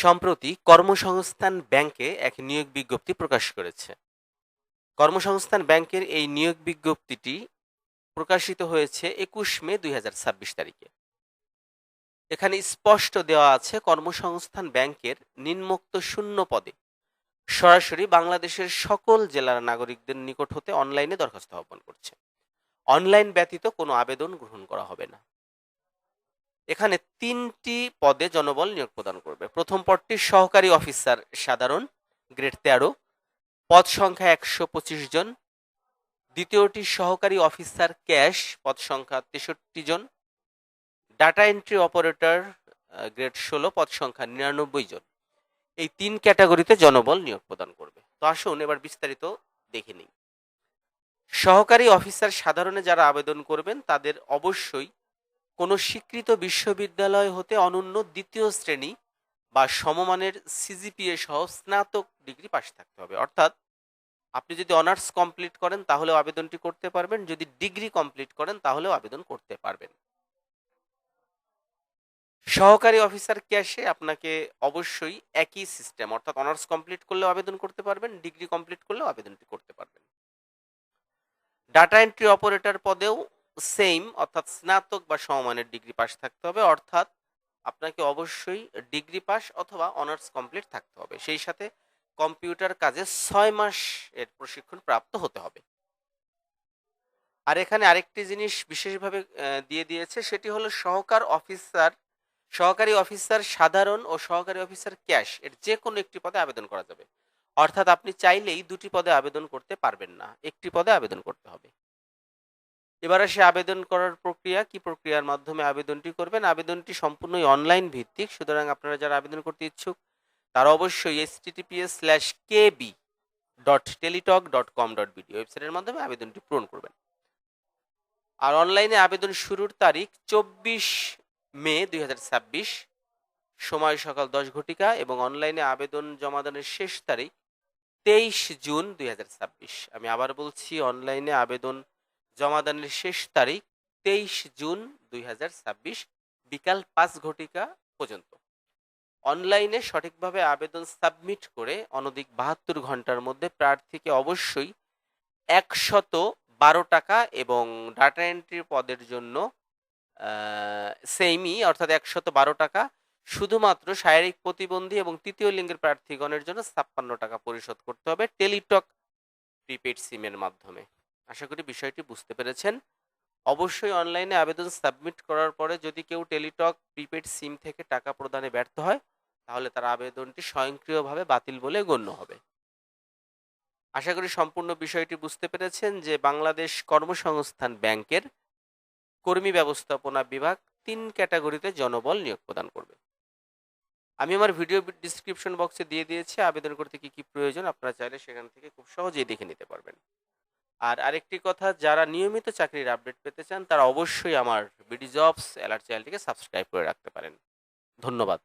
সম্প্রতি কর্মসংস্থান ব্যাংকে এক নিয়োগ বিজ্ঞপ্তি প্রকাশ করেছে। কর্মসংস্থান ব্যাংকের এই নিয়োগ বিজ্ঞপ্তিটি প্রকাশিত হয়েছে ২১ মে ২০২৬ তারিখে। এখানে স্পষ্ট দেওয়া আছে কর্মসংস্থান ব্যাংকের নিম্নোক্ত শূন্য পদে সরাসরি বাংলাদেশের সকল জেলার নাগরিকদের নিকট হতে অনলাইনে দরখাস্ত আহ্বান করছে। অনলাইন ব্যতীত কোনো আবেদন গ্রহণ করা হবে না। এখানে ৩টি পদে জনবল নিয়োগ প্রদান করবে। প্রথম পদটি সহকারী অফিসার সাধারণ, গ্রেড ১৩, পদ সংখ্যা ১২৫ জন। দ্বিতীয়টি সহকারী অফিসার ক্যাশ, পদ সংখ্যা ৬৩ জন। ডাটা এন্ট্রি অপারেটর, গ্রেড ১৬, পদ সংখ্যা ৯৯ জন। এই ৩ ক্যাটাগরিতে জনবল নিয়োগ প্রদান করবে। তো আসুন এবার বিস্তারিত দেখে নিই। সহকারী অফিসার সাধারণে যারা আবেদন করবেন তাদের অবশ্যই কোনো স্বীকৃত বিশ্ববিদ্যালয় হতে অনন্য দ্বিতীয় শ্রেণী বা সমমানের সিজিপিএ সহ স্নাতক ডিগ্রি পাশ থাকতে হবে। অর্থাৎ আপনি যদি অনার্স কমপ্লিট করেন তাহলেও আবেদনটি করতে পারবেন, যদি ডিগ্রি কমপ্লিট করেন তাহলেও আবেদন করতে পারবেন। সহকারী অফিসার ক্যাশে আপনাকে অবশ্যই একই সিস্টেম, অর্থাৎ অনার্স কমপ্লিট করলেও আবেদন করতে পারবেন, ডিগ্রি কমপ্লিট করলেও আবেদনটি করতে পারবেন। ডাটা এন্ট্রি অপারেটর পদেও সেম, অর্থাৎ স্নাতক বা সমমানের ডিগ্রি পাস থাকতে হবে। অর্থাৎ আপনাকে অবশ্যই ডিগ্রি পাস অথবা অনার্স কমপ্লিট থাকতে হবে। সেই সাথে কম্পিউটার কাজে ৬ মাস এর প্রশিক্ষণ প্রাপ্ত হতে হবে। আর এখানে আরেকটি জিনিস বিশেষভাবে দিয়ে দিয়েছে, সেটি হলো সহকারী অফিসার সাধারণ ও সহকারী অফিসার ক্যাশ এর যে কোনো একটি পদে আবেদন করা যাবে। অর্থাৎ আপনি চাইলেই দুটি পদে আবেদন করতে পারবেন না, একটি পদে আবেদন করতে হবে। এবার আসে আবেদন করার প্রক্রিয়া। কি প্রক্রিয়ার মাধ্যমে আবেদনটি করবেন? আবেদনটি সম্পূর্ণই অনলাইন ভিত্তিক। সুতরাং আপনারা যারা আবেদন করতে ইচ্ছুক তারা অবশ্যই https:/kb.teletalk.com.bd ওয়েবসাইটের মাধ্যমে আবেদনটি পূরণ করবেন। আর অনলাইনে আবেদন শুরুর তারিখ ২৪ মে ২০২৬, সময় সকাল ১০ ঘটিকা, এবং অনলাইনে আবেদন জমাদানের শেষ তারিখ ২৩ জুন ২০২৬। আমি আবার বলছি, অনলাইনে আবেদন জমাদানের শেষ তারিখ ২৩ জুন ২০২৬ বিকাল ৫ ঘটিকা পর্যন্ত। অনলাইনে সঠিকভাবে আবেদন সাবমিট করে অনধিক ৭২ ঘন্টার মধ্যে প্রার্থীকে অবশ্যই ১১২ টাকা এবং ডাটা এন্ট্রি পদের জন্য সেমই, অর্থাৎ ১১২ টাকা। শুধুমাত্র শারীরিক প্রতিবন্ধী এবং তৃতীয় লিঙ্গের প্রার্থীগণের জন্য ৫৬ টাকা পরিশোধ করতে হবে টেলিটক প্রিপেড সিমের মাধ্যমে। আশা করি বিষয়টি বুঝতে পেরেছেন। অবশ্যই অনলাইনে আবেদন সাবমিট করার পরে যদি কেউ টেলিটক প্রিপেড সিম থেকে টাকা প্রদানে ব্যর্থ হয় তাহলে তার আবেদনটি স্বয়ংক্রিয়ভাবে বাতিল বলে গণ্য হবে। আশা করি সম্পূর্ণ বিষয়টি বুঝতে পেরেছেন যে বাংলাদেশ কর্মসংস্থান ব্যাংকের কর্মী ব্যবস্থাপনা বিভাগ ৩ ক্যাটাগরিতে জনবল নিয়োগ প্রদান করবে। আমি আমার ভিডিও ডিসক্রিপশন বক্সে দিয়ে দিয়েছি আবেদন করতে কি কি প্রয়োজন, আপনারা চাইলে সেখান থেকে খুব সহজেই দেখে নিতে পারবেন। আর আরেকটি কথা, যারা নিয়মিত চাকরির আপডেট পেতে চান তারা অবশ্যই আমার বিডি জবস অ্যালার্ট চ্যানেলটিকে সাবস্ক্রাইব করে রাখতে পারেন। ধন্যবাদ।